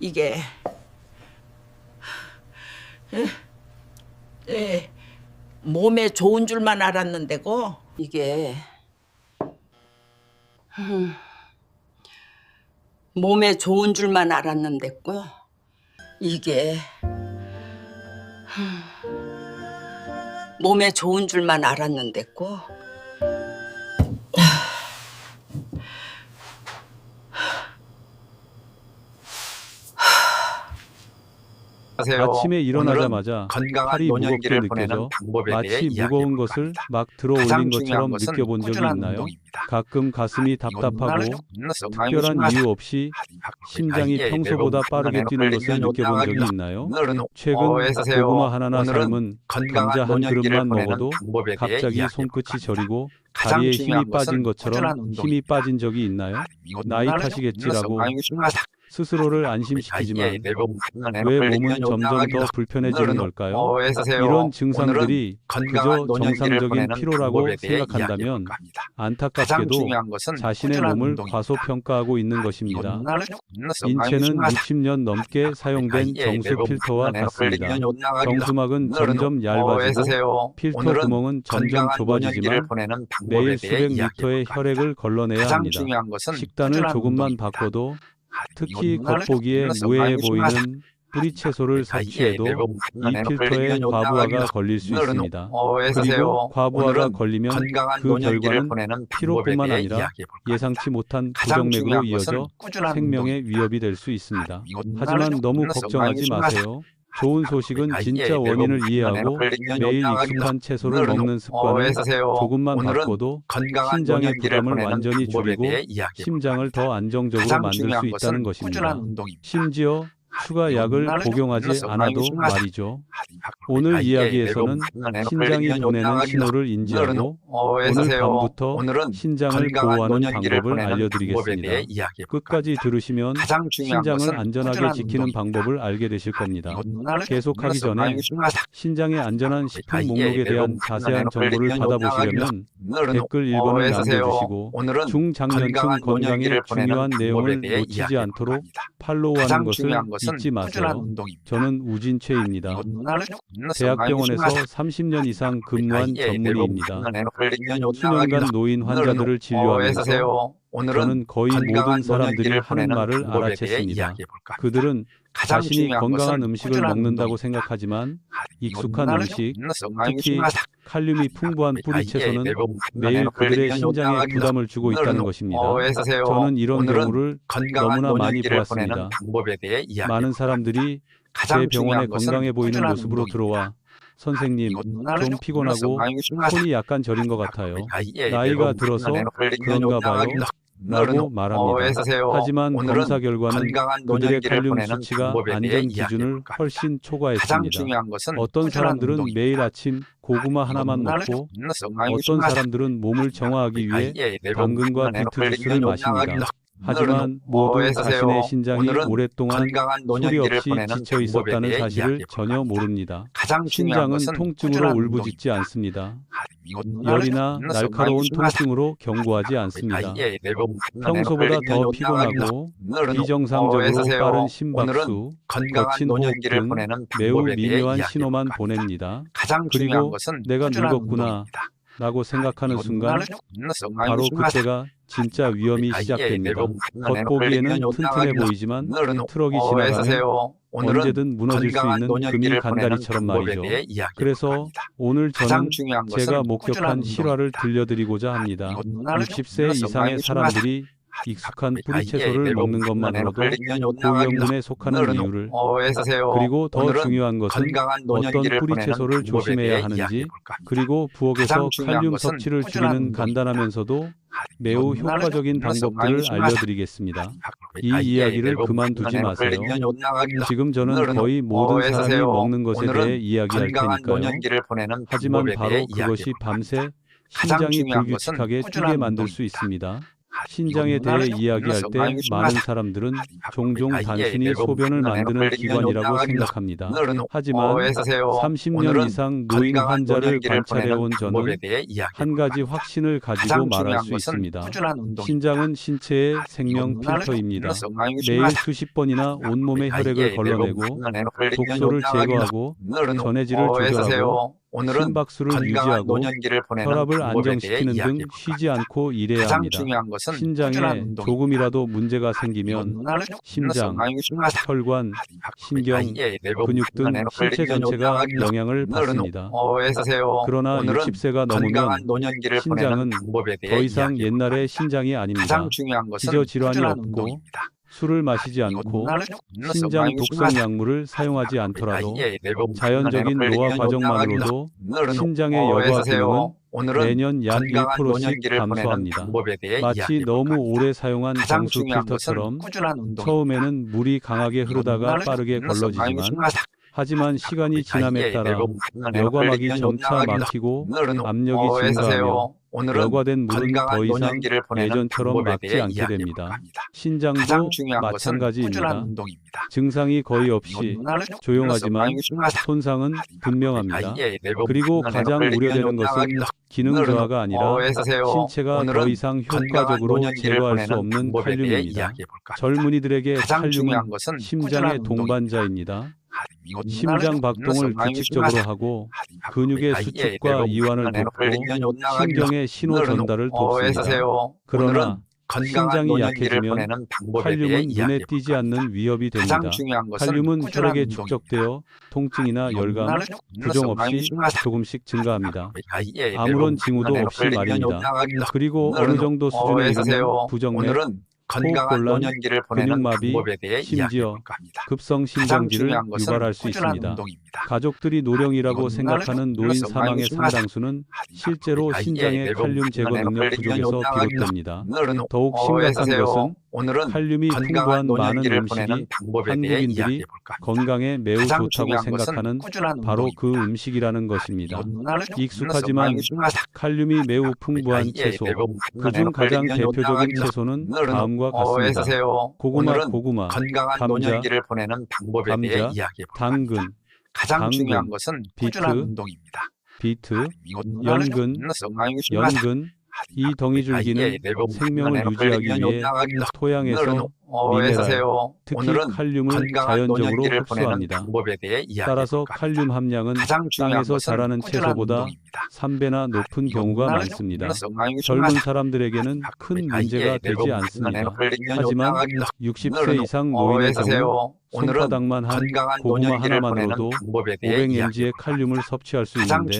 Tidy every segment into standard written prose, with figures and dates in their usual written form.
이게 몸에 좋은 줄만 알았는데고 이게 몸에 좋은 줄만 알았는데고 이게 몸에 좋은 줄만 알았는데고 아침에 일어나자마자 팔이 무겁게 느껴져 마치 무거운 것을 막 들어올린 것처럼 느껴본 적이 있나요? 가끔 가슴이 답답하고 특별한 이유 없이 심장이 평소보다 빠르게 뛰는 것을 느껴본 적이 있나요? 최근 고구마 하나나 삶은 감자 한 그릇만 먹어도 갑자기 손끝이 저리고 다리에 힘이 빠진 것처럼 힘이 빠진 적이 있나요? 나이 탓이겠지라고 스스로를 안심시키지만 왜 몸은 점점 더 불편해지는 걸까요? 이런 증상들이 그저 정상적인 피로라고 생각한다면 안타깝게도 자신의 몸을 과소평가하고 있는 것입니다. 인체는 60년 넘게 사용된 정수 필터와 같습니다. 정수막은 점점 얇아지고 필터 구멍은 점점 좁아지지만 매일 수백 리터의 혈액을 걸러내야 합니다. 식단을 조금만 바꿔도 특히 겉보기에 무해해 보이는 뿌리 채소를 섭취해도 이 필터에 과부하가 걸릴 수 있습니다. 그리고 과부하가 걸리면 그 결과는 피로뿐만 아니라 예상치 못한 부정맥으로 이어져 생명의 위협이 될 수 있습니다. 하지만 너무 걱정하지 마세요. 좋은 소식은 진짜 원인을 이해하고 매일 익숙한 채소를 먹는 습관을 조금만 바꿔도 신장의 부담을 완전히 줄이고 심장을 더 안정적으로 만들 수 있다는 것입니다. 심지어 추가 약을 복용하지 않아도 말이죠. 오늘 이야기에서는 신장이 보내는 신호를 인지하고 오늘 밤부터 신장을 보호하는 방법을 알려드리겠습니다. 끝까지 들으시면 신장을 안전하게 지키는 방법을 알게 되실 겁니다. 계속하기 전에 신장의 안전한 식품 목록에 대한 자세한 정보를 받아보시려면 댓글 1번을 남겨주시고 중장년층 건강에 중요한 내용을 놓치지 않도록 팔로우하는 것을 잊지 마세요. 저는 우진최입니다. 대학병원에서 30년 이상 근무한 전문의입니다. 수년간 노인 환자들을 진료하면서 저는 거의 모든 사람들이 하는 말을 알아챘습니다. 그들은 자신이 건강한 음식을 먹는다고 생각하지만 익숙한 음식, 특히 칼륨이 풍부한 뿌리 채소는 매일 그들의 신장에 부담을 주고 있다는 것입니다. 저는 이런 경우를 너무나 많이 보았습니다. 많은 사람들이 제 병원에 건강해 보이는 모습으로 들어와 선생님, 좀 피곤하고 손이 약간 저린 것 같아요. 나이가 들어서 그런가 봐요. 라고 말합니다. 하지만 검사 결과는 그들의 칼륨 수치가 안전 기준을 훨씬 초과했습니다. 어떤 사람들은 매일 아침 고구마 하나만 먹고 어떤 사람들은 몸을 정화하기 위해 당근과 비트 주스를 마십니다. 하지만 모두 자신의 신장이 오랫동안 소리 없이 지쳐 있었다는 사실을 전혀 모릅니다. 신장은 통증으로 울부짖지 않습니다. 열이나 날카로운 통증으로 경고하지 않습니다. 평소보다 더 피곤하고 비정상적으로 빠른 심박수, 거친 호흡 등 매우 미묘한 신호만 보냅니다. 그리고 내가 늙었구나 라고 생각하는 순간 바로 그때가 진짜 위험이 시작됩니다. 겉보기에는 튼튼해 보이지만 트럭이 지나가면 언제든 무너질 수 있는 금이 간다리처럼 말이죠. 그래서 오늘 저는 제가 목격한 실화를 들려드리고자 합니다. 60세 이상의 사람들이 익숙한 뿌리 채소를 먹는 것만으로도 고위험군에 속하는 이유를, 그리고 더 중요한 것은 어떤 뿌리 채소를 조심해야 하는지, 그리고 부엌에서 칼륨 섭취를 줄이는 간단하면서도 매우 효과적인 방법들을 알려드리겠습니다. 이 이야기를 그만두지 마세요. 지금 저는 거의 모든 사람이 먹는 것에 대해 이야기할 테니까요. 하지만 바로 그것이 밤새 심장이 불규칙하게 뛰게 만들 수 있습니다. 신장에 대해 이야기할 때 많은 사람들은 종종 단순히 소변을 만드는 기관이라고 생각합니다. 하지만 30년 이상 노인 환자를 관찰해온 저는 한 가지 확신을 가지고 말할 수 있습니다. 신장은 신체의 생명 필터입니다. 매일 수십 번이나 온몸의 혈액을 걸러내고 독소를 제거하고 전해질을 조절하고 심박수를 유지하고 혈압을 안정시키는 등 쉬지 않고 일해야 합니다. 신장에 조금이라도 문제가 생기면 심장, 혈관, 신경, 근육 등 신체 전체가 영향을 받습니다. 그러나 60세가 넘으면 신장은 더 이상 옛날의 신장이 아닙니다. 기저질환이 없고 술을 마시지 않고 신장 독성 약물을 사용하지 않더라도 자연적인 노화 과정만으로도 신장의 여과 기능은 매년 약 1%씩 감소합니다. 마치 너무 오래 사용한 정수 필터처럼 처음에는 물이 강하게 흐르다가 빠르게 걸러지지만 하지만 시간이 지남에 따라 여과막이 점차 막히고 압력이 증가하며 여과된 물은 더 이상 예전처럼 막지 않게 됩니다. 신장도 마찬가지입니다. 증상이 거의 없이 조용하지만 손상은 분명합니다. 그리고 가장 우려되는 것은 기능 저하가 아니라 신체가 더 이상 효과적으로 제거할 수 없는 칼륨입니다. 젊은이들에게 칼륨은 심장의 동반자입니다. 심장 박동을 규칙적으로 하고 근육의 수축과 이완을 돕고 신경의 신호 전달을 돕습니다. 그러나 신장이 약해지면 칼륨은 눈에 띄지 않는 위협이 됩니다. 칼륨은 혈액에 축적되어 통증이나 열감, 부종 없이 조금씩 증가합니다. 아무런 징후도 없이 말입니다. 그리고 어느 정도 수준에 이르면 부정맥, 호흡곤란, 근육마비, 심지어 급성 심장지를 유발할 수 있습니다. 가족들이 노령이라고 생각하는 노인 사망의 상당수는 실제로 신장의 칼륨 제거 능력 부족에서 비롯됩니다. 더욱 심각한 것은 칼륨이 풍부한 많은 음식이 한국인들이 건강에 매우 좋다고 생각하는 바로 그 음식이라는 것입니다. 익숙하지만 칼륨이 매우 풍부한 채소, 그중 가장 대표적인 채소는 다음과 같습니다. 고구마, 감자, 당근, 비트, 연근, 이 덩이줄기는 생명을 유지하기 위해 토양에서 미네랄, 특히 칼륨을 자연적으로 흡수합니다. 따라서 칼륨 함량은 땅에서 자라는 채소보다 3배나 높은 경우가 많습니다. 젊은 사람들에게는 큰 문제가 되지 않습니다. 하지만 60세 이상 노인의 경우 손바닥만 한 고구마 하나만으로도 500mg의 칼륨을 섭취할 수 있는데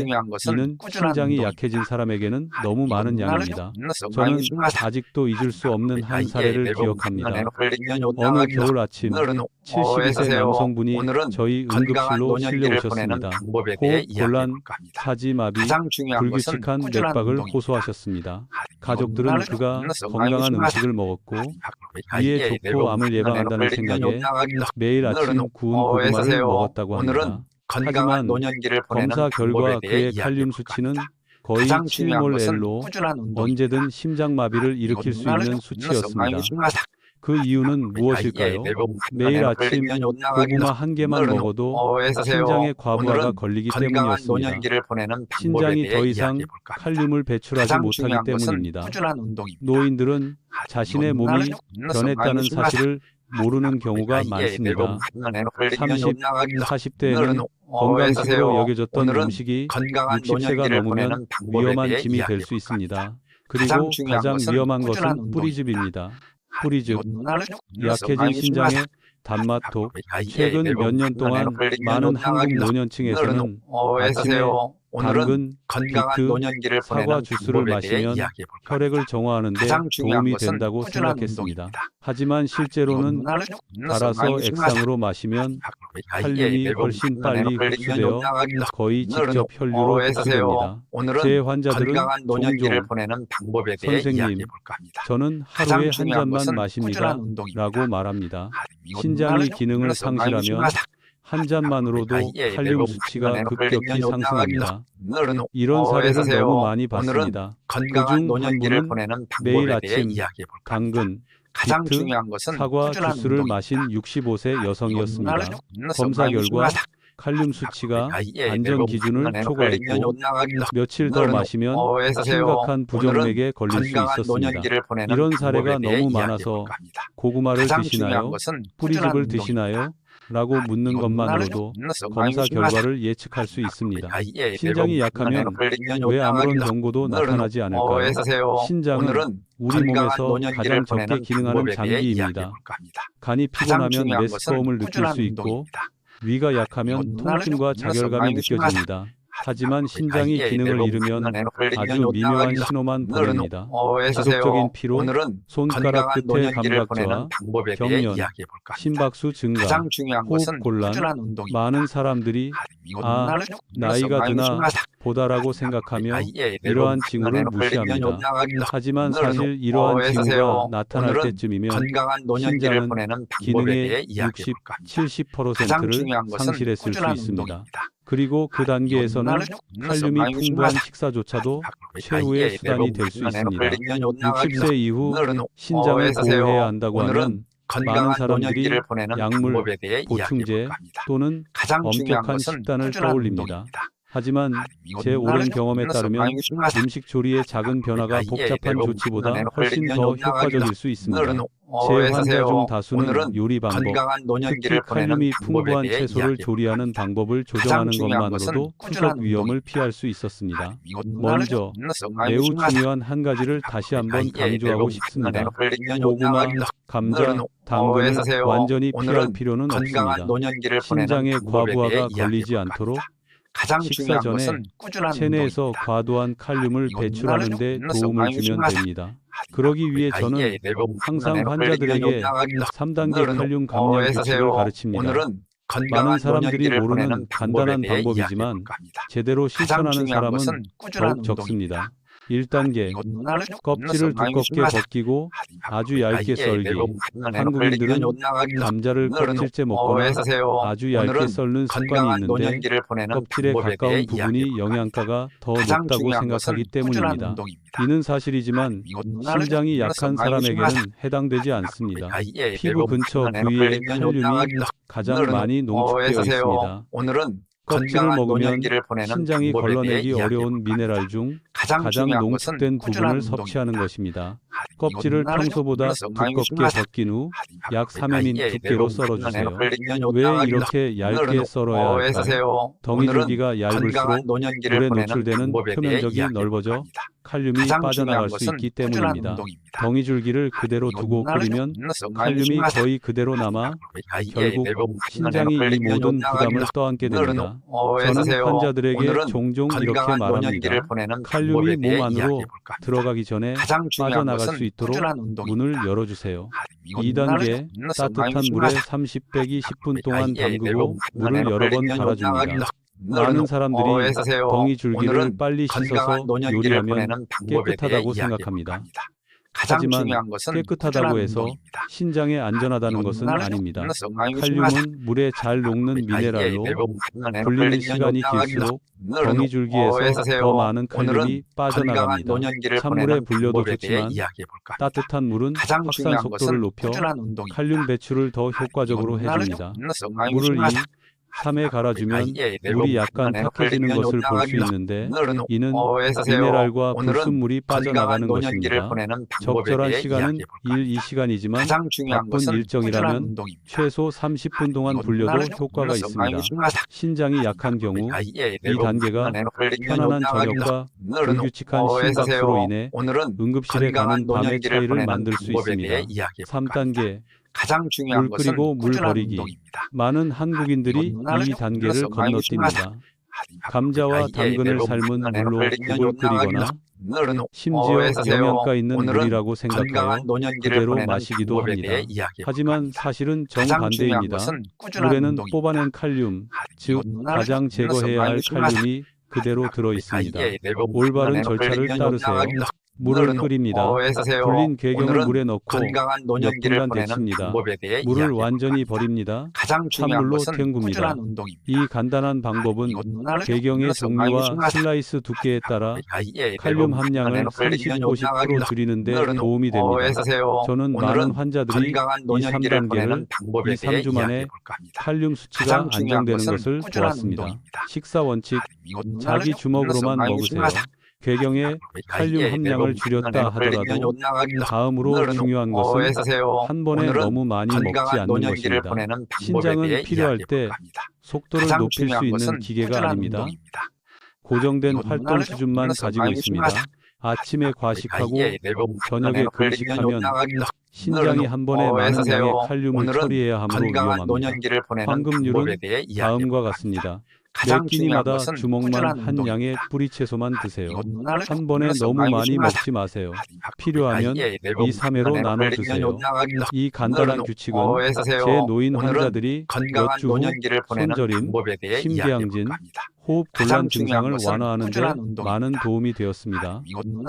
이는 신장이 약해진 사람에게는 너무 많은 양입니다. 저는 아직도 잊을 수 없는 한 사례를 기억합니다. 어느 겨울 아침 72세 남성분이 저희 응급실로 실려오셨습니다. 호흡곤란, 사지마비, 불규칙한 맥박을 호소하셨습니다. 가족들은 그가 건강한 음식을 먹었고 위에 좋고 암을 예방한다는 생각에 매일 아침 구운 고구마를 먹었다고 합니다. 하지만 검사 결과 그의 칼륨 수치는 거의 7몰L로 언제든 심장마비를 일으킬 수 있는 수치였습니다. 그 이유는 무엇일까요? 매일 아침 고구마 한 개만 먹어도 신장에 과부하가 걸리기 때문이었습니다. 신장이 더 이상 칼륨을 배출하지 못하기 때문입니다. 노인들은 자신의 몸이 변했다는 사실을 모르는 경우가 많습니다. 30, 40대에는 건강식으로 여겨졌던 음식이 60세가 넘으면 위험한 짐이 될 수 있습니다. 그리고 가장 위험한 것은 뿌리즙입니다. 뿌리즙, 약해진 신장의 단맛톡. 최근 몇 년 동안 많은 한국 노년층에서는 아침에 당근, 비트, 사과 주스를 마시면 혈액을 정화하는 데 도움이 된다고 생각했습니다. 하지만 실제로는 갈아서 액상으로 마시면 칼륨이 훨씬 빨리 흡수되어 거의 직접 혈류로 흡수됩니다. 제 환자들은 종종 선생님, 저는 하루에 한 잔만 마십니다 라고 말합니다. 신장이 기능을 상실하면 한 잔만으로도 칼륨 수치가 급격히 상승합니다. 이런 사례를 너무 많이 봤습니다. 그중 한 분은 매일 아침 당근, 비트, 사과 주스를 마신 65세 여성이었습니다. 검사 결과 칼륨 수치가 안전 기준을 초과했고 며칠 더 마시면 심각한 부정맥에 걸릴 수 있었습니다. 이런 사례가 너무 많아서 고구마를 드시나요? 뿌리즙을 드시나요? 라고 묻는 것만으로도 검사 결과를 예측할 수 있습니다. 신장이 약하면 왜 아무런 경고도 나타나지 않을까요? 신장은 우리 몸에서 가장 적게 기능하는 장기입니다. 간이 피곤하면 메스꺼움을 느낄 수 있고 위가 약하면 통증과 자결감이 느껴집니다. 하지만 신장이 기능을 잃으면 아주 미묘한 신호만 보냅니다. 지속적인 피로, 손가락 끝의 감각저하, 경련, 심박수 증가, 호흡 곤란, 많은 사람들이 나이가 드나 보다라고 생각하며 이러한 징후를 무시합니다. 하지만 사실 이러한 징후가 나타날 때쯤이면 신장은 기능의 60, 70%를 상실했을 수 있습니다. 그리고 그 단계에서는 칼륨이 풍부한 식사조차도 최후의 수단이 될 수 있습니다. 60세 이후 신장을 보호해야 한다고 하면 많은 사람들이 약물, 보충제 또는 엄격한 식단을 떠올립니다. 하지만 제 오랜 경험에 따르면 음식 조리의 작은 변화가 복잡한 조치보다 훨씬 더 효과적일 수 있습니다. 제 환자 중 다수는 요리 방법, 특히 칼륨이 풍부한 채소를 조리하는 방법을 조정하는 것만으로도 후속 위험을 피할 수 있었습니다. 먼저 매우 중요한 한 가지를 다시 한번 강조하고 싶습니다. 고구마, 감자, 당근을 완전히 피할 필요는 없습니다. 신장에 과부하가 걸리지 않도록 식사 전에 체내에서 과도한 칼륨을 배출하는 데 도움을 주면 됩니다. 그러기 위해 저는 항상 환자들에게 3단계 칼륨 감량 규칙을 가르칩니다. 많은 사람들이 모르는 간단한 방법이지만 제대로 실천하는 사람은 더욱 적습니다. 1단계, 껍질을 두껍게 벗기고 아주 얇게 썰기. 한국인들은 감자를 껍질째 먹거나 아주 얇게 썰는 습관이 있는데 껍질에 가까운 부분이 영양가가 더 높다고 생각하기 때문입니다. 이는 사실이지만 신장이 약한 사람에게는 해당되지 않습니다. 피부 근처 부위에 칼륨이 가장 많이 농축되어 있습니다. 껍질을 먹으면 신장이 걸러내기 어려운 미네랄 중 가장 농축된 부분을 섭취하는 것입니다. 껍질을 평소보다 두껍게 벗긴 후 약 3mm 두께로 썰어주세요. 왜 이렇게 얇게 썰어야 할까요? 덩이줄기가 얇을수록 물에 노출되는 표면적이 넓어져 칼륨이 빠져나갈 수 있기 때문입니다. 덩이줄기를 그대로 두고 끓이면 칼륨이 거의 그대로 남아 결국 신장이 이 모든 부담을 떠안게 됩니다. 저는 환자들에게 종종 이렇게 말합니다. 칼륨이 몸 안으로 들어가기 전에 빠져나갈 수 있도록 문을 열어주세요. 2단계, 따뜻한 물에 30 빼기 10분 동안 담그고 물을 여러 번 갈아줍니다. 많은 사람들이 덩이줄기를 빨리 씻어서 요리하면 깨끗하다고 생각합니다. 하지만 깨끗하다고 해서 신장에 안전하다는 것은 아닙니다. 칼륨은 물에 잘 녹는 미네랄로 불리는 시간이 길수록 덩이줄기에서 더 많은 칼륨이 빠져나갑니다. 찬물에 불려도 좋지만 따뜻한 물은 확산 속도를 높여 칼륨 배출을 더 효과적으로 해줍니다. 물을 3회 갈아주면 물이 약간 탁해지는 것을 볼 수 있는데 이는 미네랄과 불순물이 빠져나가는 것입니다. 적절한 시간은 2시간이지만 바쁜 일정이라면 최소 30분 동안 불려도 효과가 있습니다. 신장이 약한 경우 이 단계가 편안한 저녁과 불규칙한 심박수로 인해 응급실에 가는 밤의 차이를 만들 수 있습니다. 3단계 물 끓이고 물 버리기. 많은 한국인들이 이 단계를 건너뜁니다. 감자와 당근을 삶은 물로 국을 끓이거나 심지어 영양가 있는 물이라고 생각하여 그대로 마시기도 합니다. 하지만 사실은 정반대입니다. 물에는 뽑아낸 칼륨, 즉 가장 제거해야 할 칼륨이 그대로 들어 있습니다. 올바른 절차를 따르세요. 물을 끓입니다. 불린 궤경을 물에 넣고 건강한 몇 노년기를 분간 보내는 데칩니다. 방법에 대해 물을 이야기해 완전히 볼까 합니다. 버립니다. 가장 중요한 찬물로 것은 헹굽니다. 꾸준한 운동입니다. 이 간단한 방법은 궤경의 종류와 슬라이스 두께에 따라 칼륨 함량을 30-50% 줄이는 데 도움이 됩니다. 저는 많은 환자들이 이 3단계를 2-3주 만에 칼륨 수치가 안정되는 것을 보았습니다. 식사 원칙, 자기 주먹으로만 먹으세요. 궤경의 칼륨 함량을 줄였다 하더라도 다음으로 중요한 것은 한 번에 너무 많이 먹지 않는 것입니다. 신장은 필요할 때 속도를 높일 수 있는 기계가 아닙니다. 고정된 활동 수준만 가지고 있습니다. 아침에 과식하고 저녁에 금식하면 신장이 한 번에 많은 양의 칼륨을 처리해야 하므로 위험합니다. 황금률은 다음과 같습니다. 매 끼니마다 주먹만 한 양의 뿌리채소만 드세요. 한 번에 너무 많이 먹지 마세요. 필요하면 2-3회로 나눠 드세요. 이 간단한 규칙은 제 노인 환자들이 몇 주 후 손저림, 심계항진, 호흡 곤란 증상을 완화하는 데 많은 도움이 되었습니다.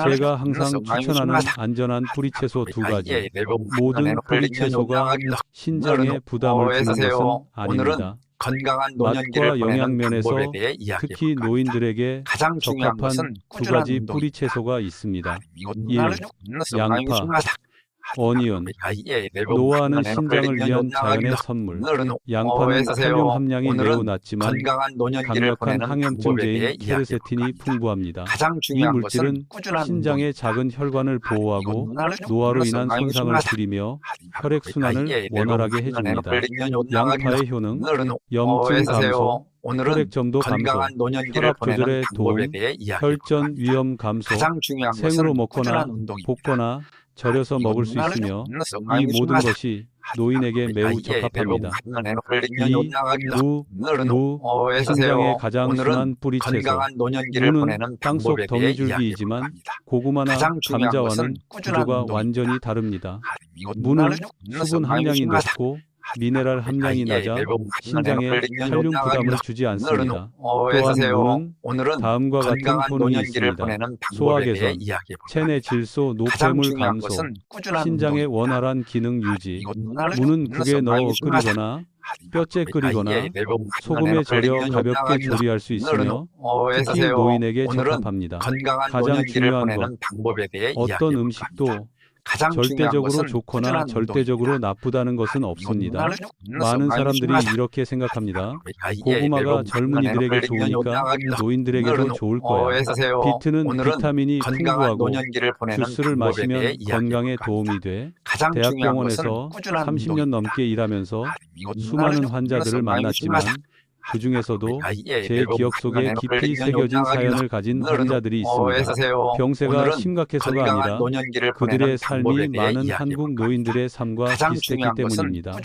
제가 항상 추천하는 안전한 뿌리채소 2가지. 모든 뿌리채소가 신장에 부담을 주는 것은 아닙니다. 맛과 영양 면에서 특히 노인들에게 적합한 2가지 뿌리채소가 있습니다. 1. 양파, 어니언. 노화하는 신장을 위한 자연의 선물. 양파는 칼륨 함량이 매우 낮지만 강력한 항염증제인 케르세틴이 풍부합니다. 이 물질은 신장의 작은 혈관을 보호하고 노화로 인한 손상을 줄이며 혈액순환을 원활하게 해줍니다. 양파의 효능, 염증 감소, 혈액점도 감소, 혈압 조절에 도움, 혈전 위험 감소, 생으로 먹거나 볶거나 절여서 먹을 수 있으며 이 모든 것이 노인에게 매우 적합합니다. 2. 무, 신장의 가장 순한 뿌리채소. 무는 땅속 거미줄기이지만 고구마나 감자와는 구조가 완전히 다릅니다. 무는 수분 함량이 높고 미네랄 함량이 낮아 신장에 칼륨 부담을 주지 않습니다. 또한 무는 다음과 같은 효능이 있습니다. 소화 개선, 체내 질소 노폐물 감소, 신장의 원활한 기능 유지. 무는 국에 넣어 끓이거나 뼈째 끓이거나 소금에 절여 가볍게 조리할 수 있으며 특히 노인에게 적합합니다. 가장 중요한 것, 어떤 음식도 절대적으로 좋거나 절대적으로 나쁘다는 것은 없습니다. 많은 사람들이 이렇게 생각합니다. 고구마가 젊은이들에게 좋으니까 노인들에게도 좋을 거야. 비트는 비타민이 풍부하고 주스를 마시면 건강에 도움이 돼 대학병원에서 30년 넘게 일하면서 수많은 환자들을 만났지만 그 중에서도 제 기억 속에 깊이 새겨진 사연을 가진 환자들이 있습니다. 병세가 심각해서가 아니라 그들의 삶이 많은 한국 노인들의 삶과 비슷했기 때문입니다.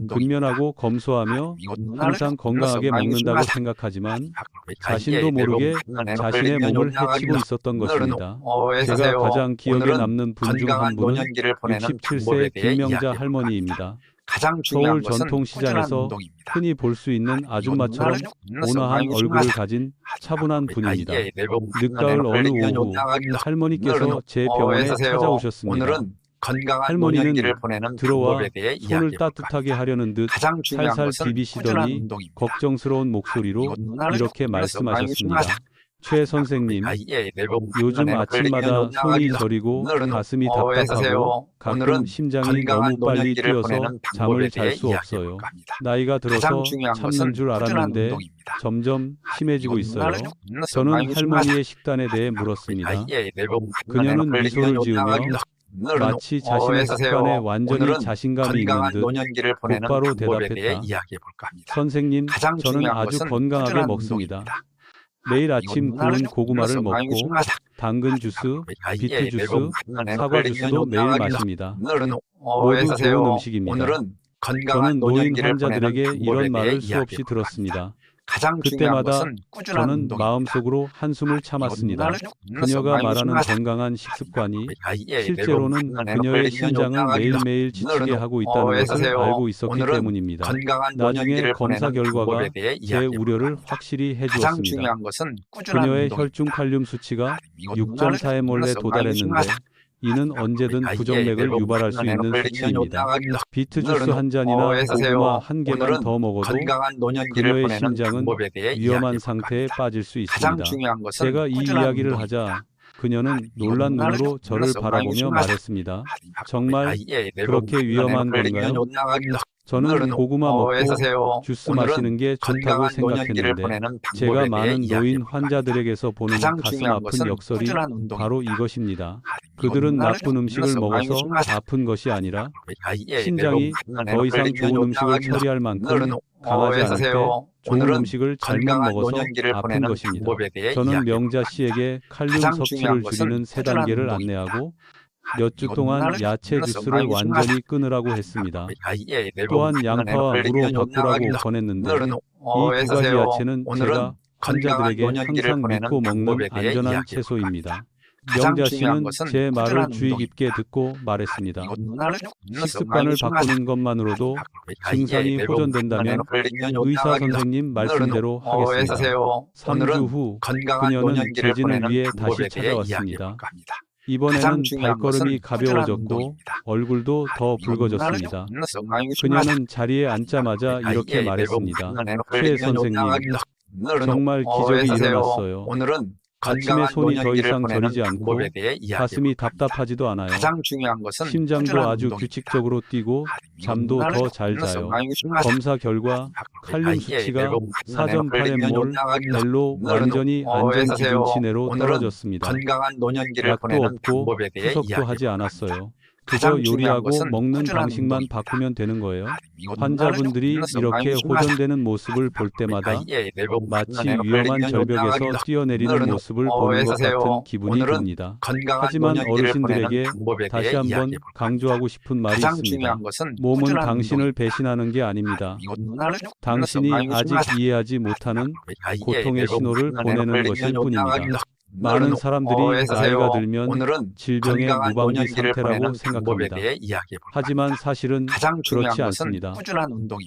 근면하고 검소하며 항상 건강하게 먹는다고 생각하지만 자신도 모르게 자신의 몸을 해치고 있었던 것입니다. 제가 가장 기억에 남는 분 중 한 분은 67세 김명자 할머니입니다. 서울 전통시장에서 흔히 볼 수 있는 아줌마처럼 온화한 얼굴을 가진 차분한 분입니다. 늦가을 어느 오후 할머니께서 제 병원에 찾아오셨습니다. 할머니는 들어와 손을 따뜻하게 하려는 듯 살살 비비시더니 걱정스러운 목소리로 이렇게 말씀하셨습니다. 최 선생님, 요즘 아침마다 손이 저리고 가슴이 답답하고 가끔 심장이 너무 빨리 뛰어서 잠을 잘 수 없어요. 나이가 들어서 참는 줄 알았는데 점점 심해지고 있어요. 저는 할머니의 식단에 대해 물었습니다. 그녀는 미소를 지으며 마치 자신의 습관에 완전히 자신감이 있는 듯 곧바로 대답했다. 선생님, 저는 아주 건강하게 먹습니다. 매일 아침 구운 고구마를 먹고 당근 주스, 비트 주스, 사과 주스도 매일 마십니다. 모두 좋은 음식입니다. 저는 노인 환자들에게 이런 말을 수없이 들었습니다. 그때마다 저는 마음속으로 한숨을 참았습니다. 그녀가 말하는 건강한 식습관이 실제로는 그녀의 신장을 매일매일 지치게 하고 있다는 것을 알고 있었기 때문입니다. 나중에 검사 결과가 제 우려를 확실히 해주었습니다. 그녀의 혈중 칼륨 수치가 6.4에 몰래 도달했는데 이는 언제든 부정맥을 유발할 수 있는 수치입니다. 비트 주스 한 잔이나 고구마 한 개만 더 먹어도 그녀의 심장은 위험한 상태에 빠질 수 있습니다. 제가 이 이야기를 하자 그녀는 놀란 눈으로 저를 바라보며 말했습니다. 정말 그렇게 위험한 건가요? 저는 고구마 먹고 주스 마시는 게 좋다고 생각했는데 제가 많은 노인 환자들에게서 보는 가슴 아픈 역설이 바로 이것입니다. 그들은 나쁜 음식을 먹어서 아픈 것이 아니라 신장이 더 이상 좋은 음식을 처리할 만큼 강하지 않을 때 좋은 음식을 잘못 먹어서 아픈 것입니다. 저는 명자 씨에게 칼륨 섭취를 줄이는 3단계를 안내하고 몇 주 동안 야채 주스를 완전히 끊으라고 했습니다. 또한 양파와 무로 바꾸라고 권했는데 이 2가지 야채는 제가 환자들에게 항상 믿고 먹는 안전한 채소입니다. 명자 씨는 제 말을 주의 깊게 듣고 말했습니다. 식습관을 바꾸는 것만으로도 증상이 호전된다면 의사 선생님 말씀대로 하겠습니다. 3주 후 그녀는 재진을 위해 다시 찾아왔습니다. 이번에는 발걸음이 가벼워졌고 얼굴도 더 붉어졌습니다. 그녀는 자리에 앉자마자 이렇게 말했습니다. 최 선생님, 정말 기적이 일어났어요. 아침에 손이 더 이상 저리지 않고 가슴이 답답하지도 않아요. 심장도 아주 규칙적으로 뛰고 잠도 더 잘 자요. 검사 결과 칼륨 수치가 4.8 몰 벨로 완전히 안전 기준치 내로 떨어졌습니다. 약도 없고 투석도 하지 않았어요. 그저 요리하고 먹는 방식만 바꾸면 되는 거예요. 환자분들이 이렇게 호전되는 모습을 볼 때마다 마치 위험한 절벽에서 뛰어내리는 모습을 보는 것 같은 기분이 듭니다. 하지만 어르신들에게 다시 한번 강조하고 싶은 말이 있습니다. 몸은 당신을 배신하는 게 아닙니다. 당신이 아직 이해하지 못하는 고통의 신호를 보내는 것일 뿐입니다. 많은 사람들이 나이가 들면 질병의 무방비 상태라고 생각합니다. 하지만 사실은 그렇지 않습니다.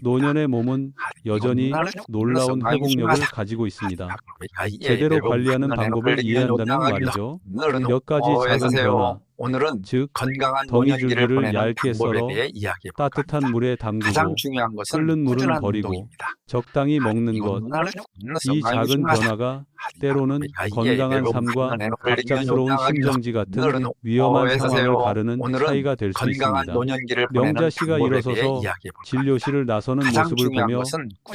노년의 몸은 여전히 놀라운 회복력을 가지고 있습니다. 제대로 관리하는 방법을 이해한다면 말이죠. 몇 가지 작은 변화, 즉 덩이줄기를 얇게 썰어 따뜻한 물에 담그고 끓는 물은 버리고 적당히 먹는 것. 이 작은 변화가 때로는 건강한 삶과 갑작스러운 심정지 같은 위험한 상황을 가르는 차이가 될 수 있습니다. 명자 씨가 일어서서 진료실을 나서는 모습을 보며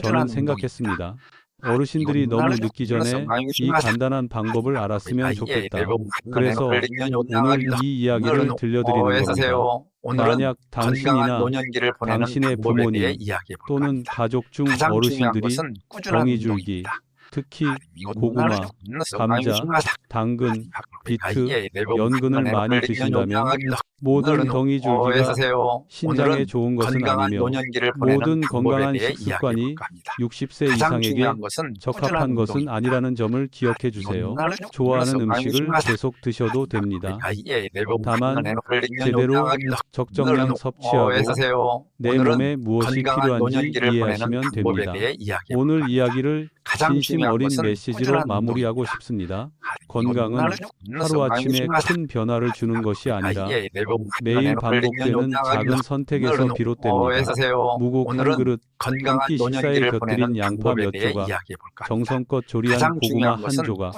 저는 생각했습니다. 어르신들이 너무 늦기 전에 이 간단한 방법을 알았으면 좋겠다. 그래서 오늘 이 이야기를 들려드리는 겁니다. 만약 당신이나 당신의 부모님 또는 가족 중 어르신들이 덩이줄기, 특히 고구마, 감자, 당근, 비트, 연근을 많이 드신다면 모든 덩이줄기가 신장에 좋은 것은 아니며 모든 건강한 식습관이 60세 이상에게 적합한 것은 아니라는 점을 기억해 주세요. 좋아하는 음식을 계속 드셔도 됩니다. 다만 제대로 적정량 섭취하고 내 몸에 무엇이 필요한지 이해하시면 됩니다. 오늘 이야기를 진심 어린 메시지로 마무리하고 싶습니다. 건강은 하루아침에 큰 변화를 주는 것이 아니라 매일 반복되는 작은 선택에서 비롯됩니다. 무곡 한 그릇, 한 끼 식사에 곁들인 양파 몇 조각, 정성껏 조리한 고구마 한 조각.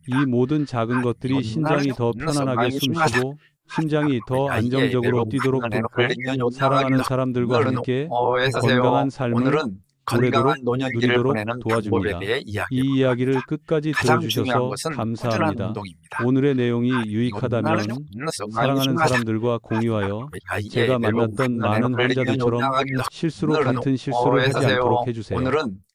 이 모든 작은 것들이 신장이 더 편안하게 숨쉬고 심장이 더 안정적으로 뛰도록 돕고 사랑하는 사람들과 함께 건강한 삶을 오래도록 누리도록 도와줍니다. 이 이야기를 끝까지 들어주셔서 감사합니다. 오늘의 내용이 유익하다면 사랑하는 사람들과 공유하여 제가 만났던 많은 환자들처럼 실수로 같은 실수를 하지 않도록 해주세요.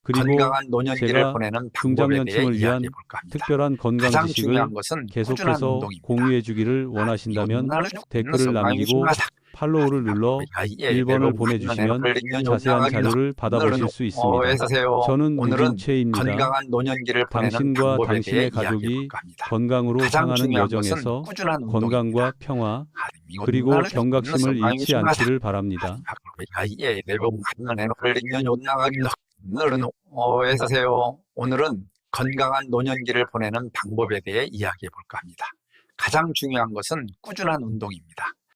그리고 건강한 노년기를 제가 보내는 방법에 대해 중장년층을 위한 이야기해 볼까 합니다. 특별한 건강 가장 지식을 중요한 것은 꾸준한 계속해서 운동입니다. 공유해 주기를 원하신다면 댓글을 남기고 팔로우를 눌러 1번을 보내주시면 자세한 자료를 받아보실 수 있습니다. 저는 오늘은 우진채입니다. 건강한 노년기를 보내는 당신과 방법에 대해 당신의 이야기해 가족이 볼까 합니다. 건강으로 가장 향하는 중요한 것은 여정에서 꾸준한 건강과 운동입니다. 평화 그리고 경각심을 잃지 않기를 바랍니다. 오늘은 건강한 노년기를 보내는 방법에 대해 이야기해 볼까 합니다. 가장 중요한 것은 꾸준한 운동입니다.